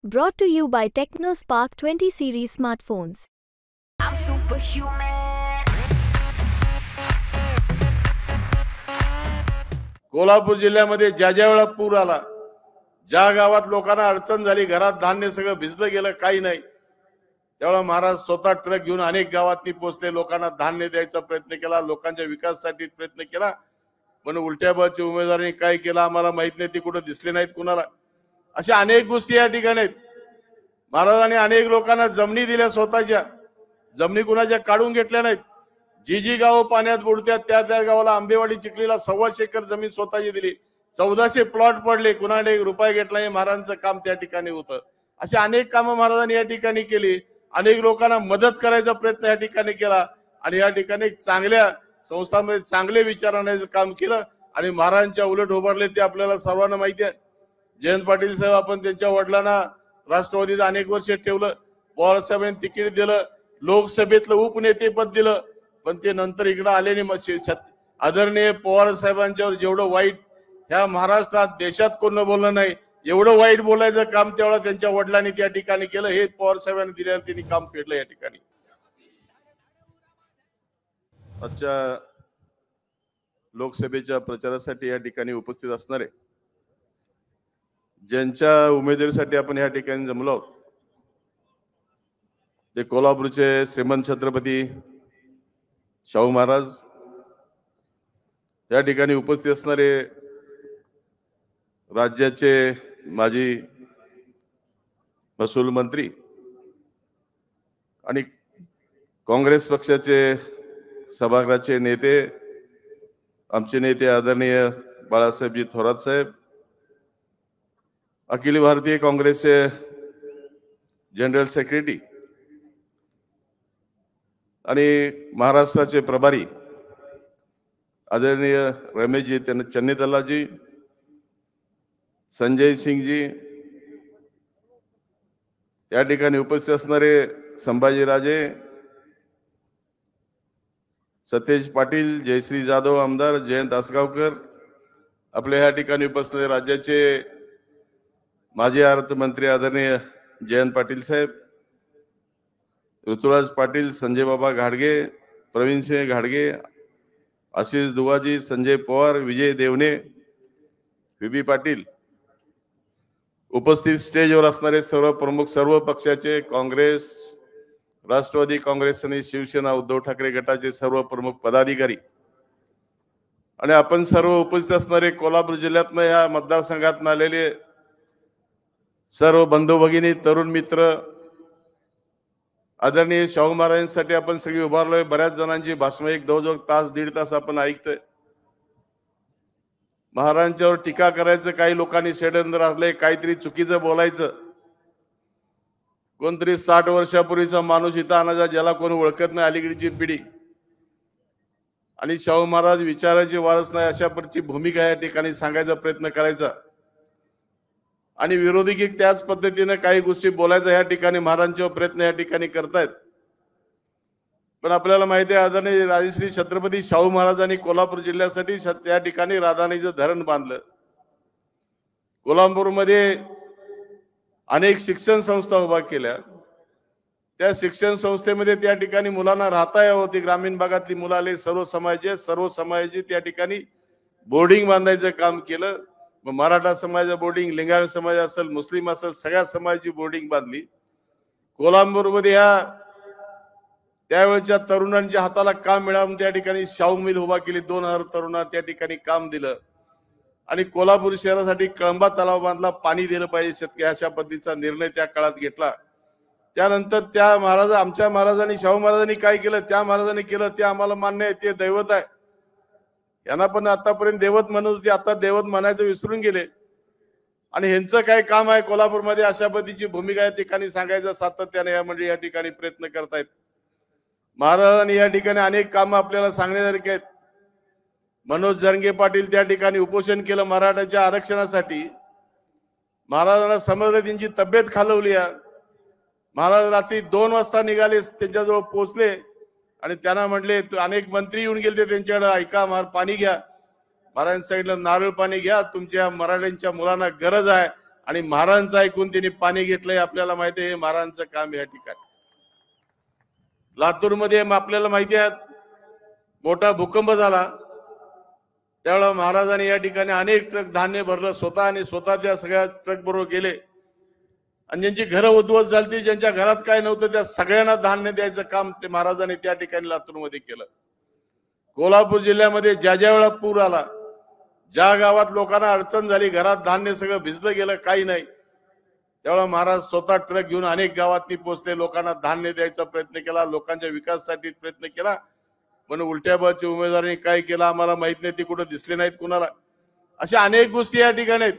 Brought to you by TechnoSpark 20 series smartphones. I'm superhuman. Kolhapur जिल्ह्यामध्ये ज्या वेळेला पूर आला, ज्या गावात लोकांना अडचण झाली, घरात धान्य सगळं भिजलं गेलं, काही नाही, त्यावेळेला महाराज स्वतः ट्रक घेऊन अनेक गावातनी पोहोचले, लोकांना धान्य द्यायचा प्रयत्न केला, लोकांच्या विकासासाठी प्रयत्न केला. पण उलट्या बाजूच्या उमेदवारांनी काय केलं आम्हाला माहित नाही, ते कुठे दिसले नाहीत कुणाला. अशा अनेक गोष्टी या ठिकाणी आहेत. महाराजांनी अनेक लोकांना जमिनी दिल्या, स्वतःच्या जमिनी कुणाच्या काढून घेतल्या नाहीत. जी गाव पाण्यात बुडत्यात त्या गावाला आंबेवाडी चिखलीला 1.25 एकर जमीन स्वतःची दिली. 1400 प्लॉट पडले, कुणाकडे 1 रुपया घेतला नाही. महाराजांचं काम त्या ठिकाणी होतं. अशी अनेक कामं महाराजांनी या ठिकाणी केली. अनेक लोकांना मदत करायचा प्रयत्न या ठिकाणी केला आणि या ठिकाणी चांगल्या संस्थांमध्ये चांगले विचार आणायचं काम केलं आणि महाराजांच्या उलट उभारले ते आपल्याला सर्वांना माहिती आहे. जयंत पाटील साहेब, आपण त्यांच्या वडिलांना राष्ट्रवादीत अनेक वर्ष ठेवलं, पवार साहेबांनी तिकीट दिलं, लोकसभेतलं उपनेतेपद दिलं, पण ते नंतर इकडे आले नाही. आदरणीय पवार साहेबांच्यावर जेवढं वाईट ह्या महाराष्ट्रात देशात कोण बोललं नाही, एवढं वाईट बोलायचं काम तेवढं त्यांच्या वडिलांनी त्या ठिकाणी केलं. हे पवार साहेबांनी दिल्यावर त्यांनी काम फेडलं या ठिकाणी. आजच्या लोकसभेच्या प्रचारासाठी या ठिकाणी उपस्थित असणारे ज्यांच्या उमेदवारीसाठी आपण या ठिकाणी जमलो आहोत, ते कोल्हापूरचे श्रीमंत छत्रपती शाहू महाराज, या ठिकाणी उपस्थित असणारे राज्याचे माजी महसूल मंत्री आणि काँग्रेस पक्षाचे सभागृहाचे नेते, आमचे नेते आदरणीय बाळासाहेबजी थोरात साहेब, अखिल भारतीय काँग्रेसचे जनरल सेक्रेटरी आणि महाराष्ट्राचे प्रभारी आदरणीय रमेशजी चन्नीतलाजी, संजय सिंगजी, या ठिकाणी उपस्थित असणारे संभाजीराजे, सतेज पाटील, जयश्री जाधव आमदार, जयंत आसगावकर, आपल्या या ठिकाणी उपस्थित राज्याचे माजी अर्थमंत्री आदरणीय जयंत पाटील साहेब, ऋतुराज पाटील, संजय बाबा घाडगे, प्रवीण सिंह घाडगे, आशिष दुवाजी, संजय पवार, विजय देवणे, व्ही पाटील, उपस्थित स्टेजवर असणारे सर्व प्रमुख, सर्व पक्षाचे, काँग्रेस, राष्ट्रवादी काँग्रेस आणि शिवसेना उद्धव ठाकरे गटाचे सर्व प्रमुख पदाधिकारी आणि आपण सर्व उपस्थित असणारे कोल्हापूर जिल्ह्यातनं या मतदारसंघातून आलेले सर्व बंधू भगिनी, तरुण मित्र, आदरणीय शाहू महाराजांसाठी आपण सगळी उभारलोय. बऱ्याच जणांची भाषण एक जवळजवळ तास दीड तास आपण ऐकतोय. महाराजांच्यावर टीका करायचं, काही लोकांनी षडयंत्र असले, काहीतरी चुकीचं बोलायचं. कोणतरी 60 वर्षापूर्वीचा माणूस इथं आणायचा ज्याला कोण ओळखत नाही, अलीकडची पिढी, आणि शाहू महाराज विचाराची वारस नाही अशा प्रकारची भूमिका या ठिकाणी सांगायचा प्रयत्न करायचा आणि विरोधी की त्याच पद्धतीने काही गोष्टी बोलायचा या ठिकाणी महाराजांचे प्रयत्न या ठिकाणी करतायत. पण आपल्याला माहिती आहे आदरणीय राजश्री छत्रपती शाहू महाराजांनी कोल्हापूर जिल्ह्यासाठी या ठिकाणी राधानगरीचं धरण बांधलं. कोल्हापूरमध्ये अनेक शिक्षण संस्था उभा केल्या. त्या शिक्षण संस्थेमध्ये त्या ठिकाणी मुलांना राहता यावं, ती ग्रामीण भागातली मुलं आले, सर्व समाजाचे त्या ठिकाणी बोर्डिंग बांधायचं काम केलं. मग मराठा समाजाचं बोर्डिंग, लिंगायत समाज असेल, मुस्लिम असेल, सगळ्या समाजाची बोर्डिंग बांधली. कोल्हापूरमध्ये त्यावेळेच्या तरुणांच्या हाताला काम मिळावं त्या ठिकाणी शाहू मिल उभा केली. 2000 तरुणांना त्या ठिकाणी काम दिलं आणि कोल्हापूर शहरासाठी कळंबा तलाव बांधला, पाणी दिलं पाहिजे शेतकरी, अशा पद्धतीचा निर्णय त्या काळात घेतला. त्यानंतर आमच्या महाराजांनी, शाहू महाराजांनी काय केलं, त्या महाराजांनी केलं ते आम्हाला मान्य आहे, ते दैवत आहे. यांना पण आतापर्यंत देवत म्हणत होते, आता देवत म्हणायचं विसरून गेले. आणि ह्यांचं काय काम आहे कोल्हापूरमध्ये, अशा पद्धतीची भूमिका या ठिकाणी सांगायचं सातत्याने या मंडळी या ठिकाणी प्रयत्न करतायत. महाराजांनी या ठिकाणी अनेक कामं आपल्याला सांगण्यासारखे आहेत. मनोज जरंगे पाटील त्या ठिकाणी उपोषण केलं मराठाच्या आरक्षणासाठी. महाराजांना समजलं, त्यांची तब्येत खालवली. महाराज रात्री 2 वाजता निघाले, त्यांच्याजवळ पोहोचले आणि त्यांना म्हटले, अनेक मंत्री येऊन गेले त्यांच्याकडे, ऐका पाणी घ्या. महाराजांनी सांगितलं नारळ पाणी घ्या, तुमच्या मराठ्यांच्या मुलांना गरज आहे आणि महाराजांचं ऐकून त्यांनी पाणी घेतलंय. आपल्याला माहिती आहे महाराजांचं काम या ठिकाणी. लातूरमध्ये आपल्याला माहिती आहे मोठा भूकंप झाला त्यावेळेला महाराजांनी या ठिकाणी अनेक ट्रक धान्य भरलं स्वतः आणि स्वतः त्या सगळ्या ट्रक बरोबर गेले आणि ज्यांची घरं उद्ध्वस्त झाली ज्यांच्या घरात काय नव्हतं त्या सगळ्यांना धान्य द्यायचं काम ते महाराजांनी त्या ठिकाणी लातूरमध्ये केलं. कोल्हापूर जिल्ह्यामध्ये ज्या वेळेला पूर आला ज्या गावात लोकांना अडचण झाली घरात धान्य सगळं भिजलं गेलं काही नाही त्यावेळेला महाराज स्वतः ट्रक घेऊन अनेक गावातनी पोहोचले लोकांना धान्य द्यायचा प्रयत्न केला लोकांच्या विकासासाठी प्रयत्न केला. पण उलट्या बाजूच्या उमेदवारांनी काय केलं आम्हाला माहित नाही ते कुठे दिसले नाहीत कुणाला. अशा अनेक गोष्टी या ठिकाणी आहेत.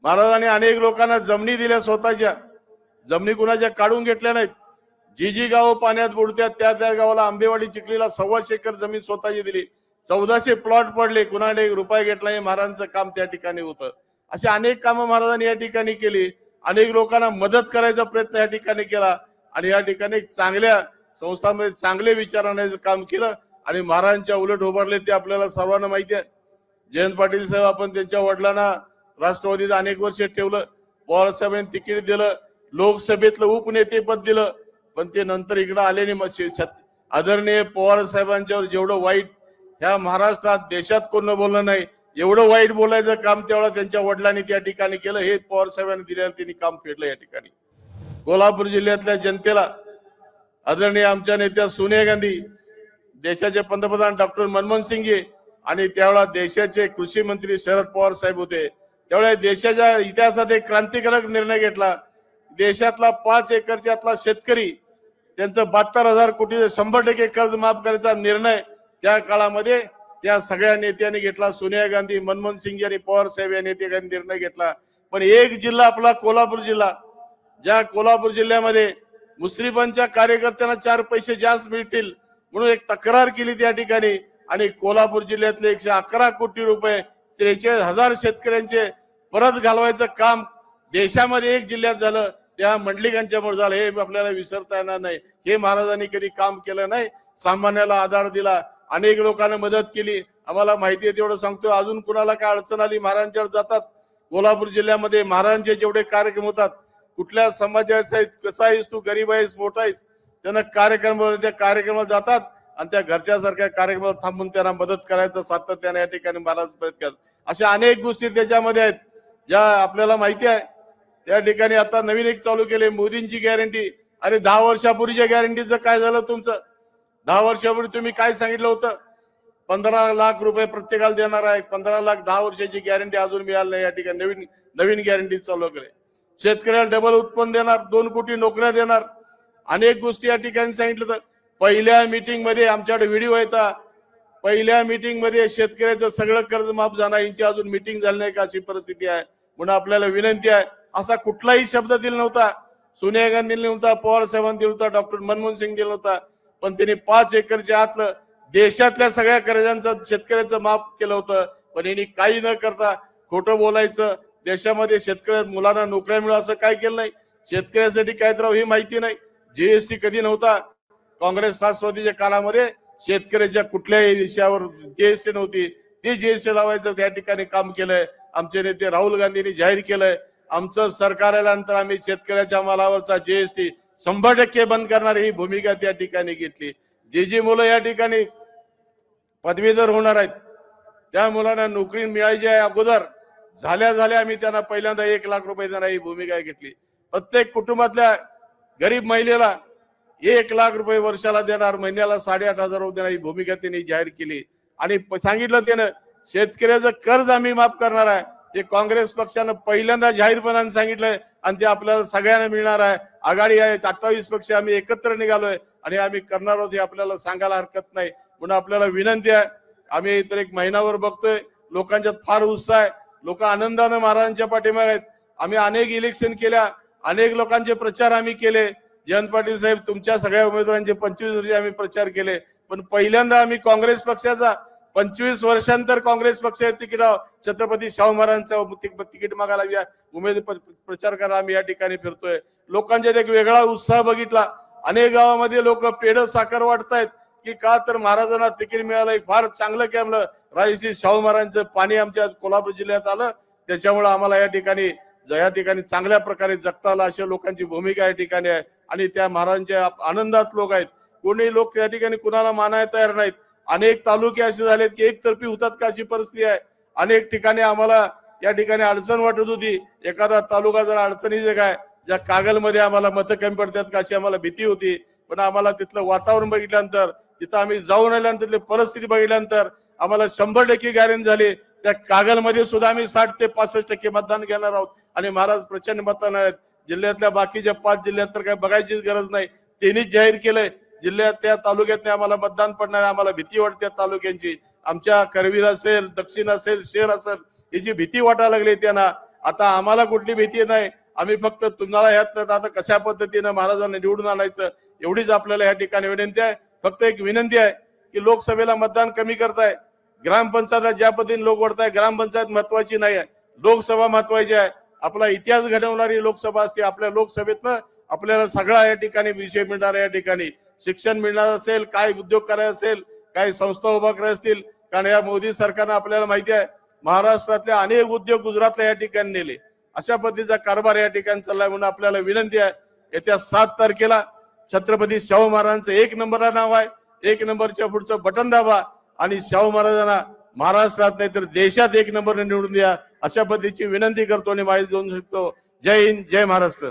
महाराजांनी अनेक लोकांना जमिनी दिल्या स्वतःच्या जमिनी कुणाच्या काढून घेतल्या नाहीत. जी गावं पाण्यात बुडतात त्या गावाला आंबेवाडी चिखलीला 1.25 एकर जमीन स्वतःची दिली. 1400 प्लॉट पडले कुणाला ₹1 घेतला हे महाराजांचं काम त्या ठिकाणी होतं. अशी अनेक कामं महाराजांनी या ठिकाणी केली. अनेक लोकांना मदत करायचा प्रयत्न या ठिकाणी केला आणि या ठिकाणी चांगल्या संस्थांमध्ये चांगले विचार आणायचं काम केलं आणि महाराजांच्या उलट उभारले ते आपल्याला सर्वांना माहिती आहे. जयंत पाटील साहेब आपण त्यांच्या वडिलांना राष्ट्रवादीत अनेक वर्ष ठेवलं पवार साहेबांनी तिकीट दिलं लोकसभेतलं उपनेतेपद दिलं पण ते नंतर इकडे आले नाही. आदरणीय पवार साहेबांच्यावर जेवढं वाईट ह्या महाराष्ट्रात देशात कोण बोललं नाही एवढं वाईट बोलायचं काम त्यावेळेला त्यांच्या वडिलांनी त्या ठिकाणी केलं. हे पवार साहेबांनी दिल्यावर त्यांनी काम फेडलं या ठिकाणी. कोल्हापूर जिल्ह्यातल्या जनतेला आदरणीय आमच्या नेत्या सोनिया गांधी देशाचे पंतप्रधान डॉक्टर मनमोहन सिंगजी आणि त्यावेळेला देशाचे कृषी मंत्री शरद पवार साहेब होते त्यावेळेला देशाच्या इतिहासात एक क्रांतिकारक निर्णय घेतला. देशातला 5 एकरच्यातला शेतकरी त्यांचं 72,000 कोटी 100% कर्ज माफ करायचा निर्णय त्या काळामध्ये त्या सगळ्या नेत्यांनी घेतला. सोनिया गांधी मनमोहन सिंग आणि पवार साहेब या नेत्यांनी निर्णय घेतला. पण एक जिल्हा आपला कोल्हापूर जिल्हा ज्या कोल्हापूर जिल्ह्यामध्ये मुस्लिमांच्या कार्यकर्त्यांना 4 पैसे जास्त मिळतील म्हणून एक तक्रार केली त्या ठिकाणी आणि कोल्हापूर जिल्ह्यातले 111 कोटी रुपये 43,000 शेतकऱ्यांचे परत घालवायचं काम देशामध्ये एक जिल्ह्यात झालं त्या मंडलिकांच्यामुळे झालं. हे आपल्याला विसरता येणार नाही. हे महाराजांनी कधी काम केलं नाही. सामान्याला आधार दिला अनेक लोकांना मदत केली. आम्हाला माहिती आहे तेवढं सांगतोय. अजून कुणाला काय अडचण आली महाराजांच्यावर जातात. कोल्हापूर जिल्ह्यामध्ये महाराजांचे जेवढे कार्यक्रम होतात कुठल्या समाजाचा आहेस कसा आहेस तू गरीब आहेस मोठा आहेस त्यांना त्या कार्यक्रमात जातात आणि त्या घरच्यासारख्या कार्यक्रमात थांबून त्यांना मदत करायचं सातत्याने या ठिकाणी महाराज प्रयत्न करतात. अशा अनेक गोष्टी त्याच्यामध्ये आहेत ज्या आपल्याला माहिती आहे. त्या ठिकाणी आता नवीन एक चालू केले मोदींची गॅरंटी. अरे 10 वर्षापूर्वीच्या गॅरंटीचं काय झालं तुमचं? 10 वर्षापूर्वी तुम्ही काय सांगितलं होतं? 15 लाख रुपये प्रत्येकाला देणार आहे. 15 लाख 10 वर्षाची गॅरंटी अजून मिळाली नाही. या ठिकाणी नवीन गॅरंटी चालू केली. शेतकऱ्याला डबल उत्पन्न देणार 2 कोटी नोकऱ्या देणार अनेक गोष्टी या ठिकाणी सांगितलं. तर पहिल्या मीटिंग मध्ये आमच्याकडे व्हिडिओ येता पहिल्या मीटिंग मध्ये शेतकऱ्याचं सगळं कर्ज माफ झालं यांची अजून मीटिंग झाली नाही का अशी परिस्थिती आहे. म्हणून आपल्याला विनंती आहे असा कुठलाही शब्द दिला नव्हता. सोनिया गांधी दिला नव्हता पवार साहेबांनी दिला नव्हता डॉक्टर मनमोहन सिंग दिला नव्हता पण त्यांनी 5 एकरच्या आतलं देशातल्या सगळ्या कर्जांचं शेतकऱ्याचं माफ केलं होतं. पण यांनी काही न करता खोटं बोलायचं. देशामध्ये शेतकऱ्या मुलांना नोकऱ्या मिळावं असं काय केलं नाही. शेतकऱ्यासाठी काय तर ही माहिती नाही. जीएसटी कधी नव्हता. काँग्रेस राष्ट्रवादीच्या काळामध्ये शेतकऱ्याच्या कुठल्याही विषयावर जीएसटी नव्हती. ती जीएसटी लावायचं त्या ठिकाणी काम केलंय. आमचे नेते राहुल गांधींनी जाहीर केलंय आमचं सरकार आल्यानंतर आम्ही शेतकऱ्याच्या मालावरचा जीएसटी 100% बंद करणार ही भूमिका त्या ठिकाणी घेतली. जी मुलं या ठिकाणी पदवीधर होणार आहेत त्या मुलांना नोकरी मिळायची आहे अगोदर झाल्या आम्ही त्यांना पहिल्यांदा 1 लाख रुपये देणार ही भूमिका घेतली. प्रत्येक कुटुंबातल्या गरीब महिलेला 1 लाख रुपये वर्षाला देणार महिन्याला 8,500 रुपये देणार ही भूमिका त्यांनी जाहीर केली आणि सांगितलं त्यानं शेतकऱ्याचं कर्ज आम्ही माफ करणार आहे. हे काँग्रेस पक्षानं पहिल्यांदा जाहीरपणाने सांगितलंय आणि ते आपल्याला सगळ्यांना मिळणार आहे. आघाडी आहे 28 पक्ष आम्ही एकत्र निघालोय आणि आम्ही करणार आहोत हे आपल्याला सांगायला हरकत नाही. म्हणून आपल्याला विनंती आहे आम्ही इतर 1 महिनाभर बघतोय लोकांच्यात फार उत्साह आहे. लोक आनंदाने महाराजांच्या पाठीमागे आहेत. आम्ही अनेक इलेक्शन केल्या अनेक लोकांचे प्रचार आम्ही केले. जयंत पाटील साहेब तुमच्या सगळ्या उमेदवारांचे 25 वर्ष आम्ही प्रचार केले पण पहिल्यांदा आम्ही काँग्रेस पक्षाचा 25 वर्षांतर काँग्रेस पक्ष तिकीट छत्रपती शाहू महाराजांचा तिकीट मागायला प्रचार करायला आम्ही या ठिकाणी फिरतोय. लोकांच्यात एक वेगळा उत्साह बघितला. अनेक गावामध्ये लोक पेढ साखर वाटतायत की का तर महाराजांना तिकीट मिळालं फार चांगलं केलं. राजश्री शाहू महाराजांचं पाणी आमच्या कोल्हापूर जिल्ह्यात आलं त्याच्यामुळे आम्हाला या ठिकाणी या ठिकाणी चांगल्या प्रकारे जगता आलं अशा लोकांची भूमिका या ठिकाणी आहे आणि त्या महाराजांच्या आनंदात लोक आहेत. कोणी लोक त्या ठिकाणी कुणाला मानायला तयार नाहीत. अनेक तालुके असे झालेत की एकतर्फी होतात का अशी परिस्थिती आहे. अनेक ठिकाणी आम्हाला या ठिकाणी अडचण वाटत होती. एखादा तालुका जर अडचणीचे काय ज्या कागलमध्ये आम्हाला मतं कमी पडतात का अशी आम्हाला भीती होती. पण आम्हाला तिथलं वातावरण बघितल्यानंतर, तिथं आम्ही जाऊन आल्यानंतर तिथली परिस्थिती बघितल्यानंतर आम्हाला 100% गॅरंटी झाली. त्या कागलमध्ये सुद्धा आम्ही 60 ते 65% मतदान घेणार आहोत आणि महाराज प्रचंड मतदान आहेत. जिल्ह्यातल्या बाकीच्या 5 जिल्ह्यात तर काही बघायचीच गरज नाही. त्यांनीच जाहीर केलंय जिल्ह्यात त्या तालुक्यात आम्हाला मतदान पडणार. आम्हाला भीती वाटते तालुक्यांची. आमच्या करवीर असेल, दक्षिण असेल, शहर असेल, याची भीती वाटायला लागली त्यांना. आता आम्हाला कुठली भीती नाही. आम्ही फक्त तुम्हाला यात आता कशा पद्धतीनं महाराजांना निवडून आणायचं एवढीच आपल्याला या ठिकाणी विनंती आहे. फक्त एक विनंती आहे की लोकसभेला मतदान कमी करताय, ग्रामपंचायत ज्या पद्धतीने लोक वळताय, ग्रामपंचायत महत्वाची नाही आहे, लोकसभा महत्वाची आहे. आपला इतिहास घडवणारी लोकसभा असते. आपल्या लोकसभेतनं आपल्याला सगळा या ठिकाणी विषय मिळणार. या ठिकाणी शिक्षण मिळणार असेल, काय उद्योग करायचे असेल, काही संस्था उभा करायच्या असतील. कारण या मोदी सरकारनं आपल्याला माहिती आहे महाराष्ट्रातले अनेक उद्योग गुजरातला या ठिकाणी नेले. अशा पद्धतीचा कारभार या ठिकाणी चाललाय. म्हणून आपल्याला विनंती आहे येत्या 7 तारखेला छत्रपती शाहू महाराजांचं 1 नंबरला नाव आहे. 1 नंबरच्या पुढचं बटन दाबा आणि शाहू महाराजांना महाराष्ट्रात नाही तर देशात 1 नंबरने निवडून द्या. अशा पद्धतीची विनंती करतो आणि माहिती देऊन शकतो. जय हिंद, जय महाराष्ट्र.